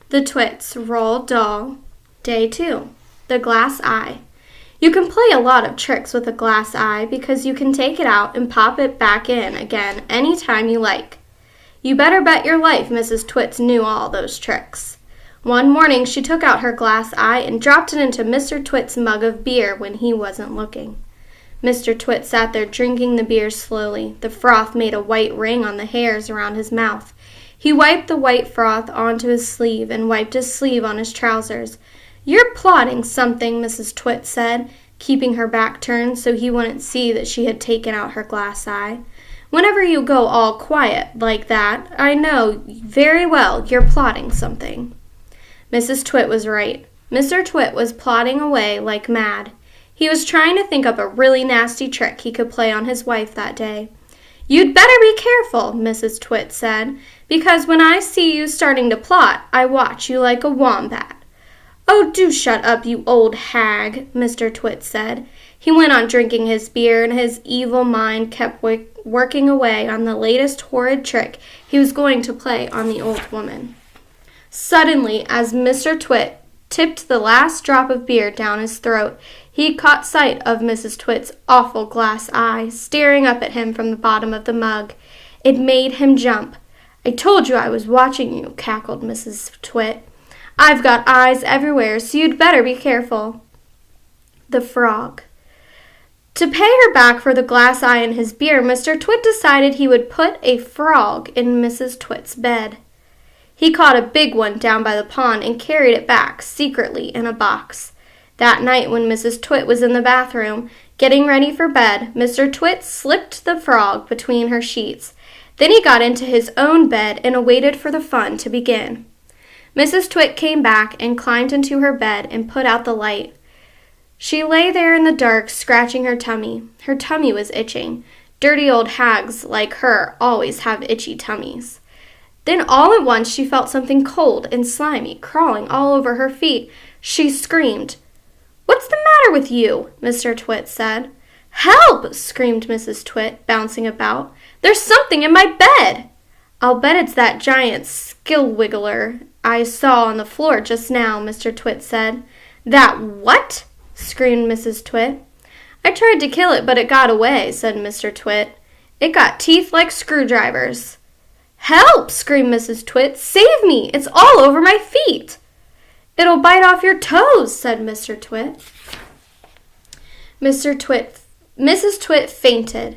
The Twits Roll Doll Day 2. The Glass Eye. You can play a lot of tricks with a glass eye because you can take it out and pop it back in again anytime you like. You better bet your life Mrs. Twits knew all those tricks. One morning she took out her glass eye and dropped it into Mr. Twits' mug of beer when he wasn't looking. Mr. Twit sat there drinking the beer slowly. The froth made a white ring on the hairs around his mouth. He wiped the white froth onto his sleeve and wiped his sleeve on his trousers. "You're plotting something," Mrs. Twit said, keeping her back turned so he wouldn't see that she had taken out her glass eye. "Whenever you go all quiet like that, I know very well you're plotting something." Mrs. Twit was right. Mr. Twit was plotting away like mad. He was trying to think up a really nasty trick he could play on his wife that day. "You'd better be careful," Mrs. Twit said, "because when I see you starting to plot, I watch you like a wombat." "Oh, do shut up, you old hag," Mr. Twit said. He went on drinking his beer, and his evil mind kept working away on the latest horrid trick he was going to play on the old woman. Suddenly, as Mr. Twit tipped the last drop of beer down his throat, he caught sight of Mrs. Twit's awful glass eye staring up at him from the bottom of the mug. It made him jump. "I told you I was watching you," cackled Mrs. Twit. "I've got eyes everywhere, so you'd better be careful." The Frog. To pay her back for the glass eye and his beer, Mr. Twit decided he would put a frog in Mrs. Twit's bed. He caught a big one down by the pond and carried it back secretly in a box. That night when Mrs. Twit was in the bathroom, getting ready for bed, Mr. Twit slipped the frog between her sheets. Then he got into his own bed and awaited for the fun to begin. Mrs. Twit came back and climbed into her bed and put out the light. She lay there in the dark, scratching her tummy. Her tummy was itching. Dirty old hags like her always have itchy tummies. Then all at once she felt something cold and slimy crawling all over her feet. She screamed. "What's the matter with you?" Mr. Twit said. "Help!" screamed Mrs. Twit, bouncing about. "There's something in my bed!" "I'll bet it's that giant skill-wiggler I saw on the floor just now," Mr. Twit said. "That what?" screamed Mrs. Twit. "I tried to kill it, but it got away," said Mr. Twit. "It got teeth like screwdrivers." "Help!" screamed Mrs. Twit. "Save me! It's all over my feet!" "It'll bite off your toes," said Mr. Twit. Mrs. Twit fainted.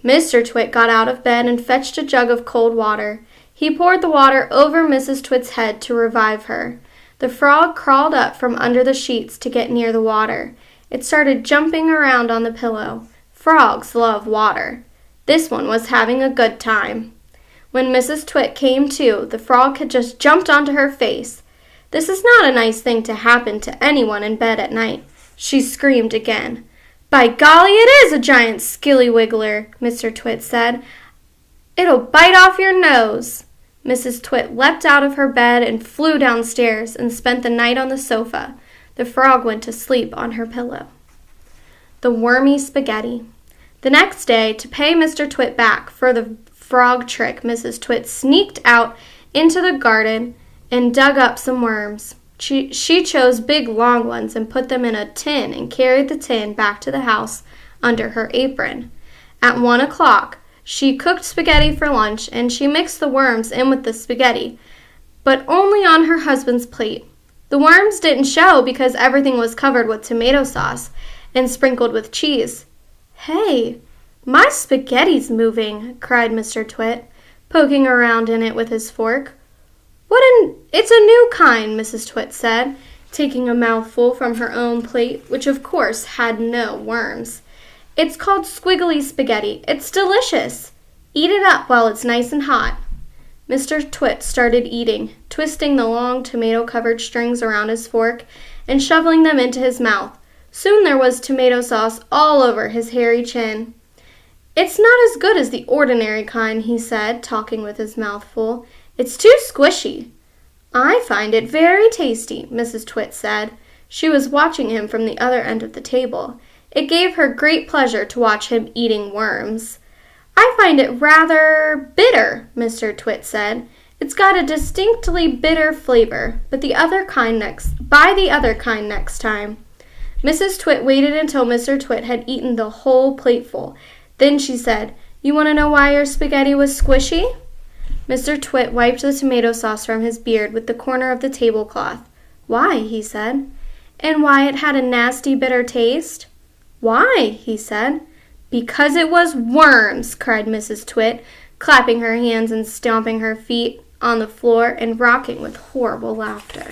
Mr. Twit got out of bed and fetched a jug of cold water. He poured the water over Mrs. Twit's head to revive her. The frog crawled up from under the sheets to get near the water. It started jumping around on the pillow. Frogs love water. This one was having a good time. When Mrs. Twit came to, the frog had just jumped onto her face. This is not a nice thing to happen to anyone in bed at night. She screamed again. "By golly, it is a giant skilly-wiggler," Mr. Twit said. "It'll bite off your nose." Mrs. Twit leapt out of her bed and flew downstairs and spent the night on the sofa. The frog went to sleep on her pillow. The Wormy Spaghetti. The next day, to pay Mr. Twit back for the frog trick, Mrs. Twit sneaked out into the garden and dug up some worms. She chose big long ones and put them in a tin and carried the tin back to the house under her apron. At 1 o'clock, she cooked spaghetti for lunch and she mixed the worms in with the spaghetti, but only on her husband's plate. The worms didn't show because everything was covered with tomato sauce and sprinkled with cheese. "Hey, my spaghetti's moving," cried Mr. Twit, poking around in it with his fork. It's a new kind," Mrs. Twit said, taking a mouthful from her own plate, which of course had no worms. "It's called squiggly spaghetti. It's delicious. Eat it up while it's nice and hot." Mr. Twit started eating, twisting the long tomato-covered strings around his fork and shoveling them into his mouth. Soon there was tomato sauce all over his hairy chin. "It's not as good as the ordinary kind," he said, talking with his mouth full. "It's too squishy." "I find it very tasty," Mrs. Twit said. She was watching him from the other end of the table. It gave her great pleasure to watch him eating worms. "I find it rather bitter," Mr. Twit said. It's got a distinctly bitter flavor, but buy the other kind next time. Mrs. Twit waited until Mr. Twit had eaten the whole plateful. Then she said, "You want to know why your spaghetti was squishy?" Mr. Twit wiped the tomato sauce from his beard with the corner of the tablecloth. "Why?" he said. "And why it had a nasty bitter taste?" "Why?" he said. "Because it was worms!" cried Mrs. Twit, clapping her hands and stomping her feet on the floor and rocking with horrible laughter.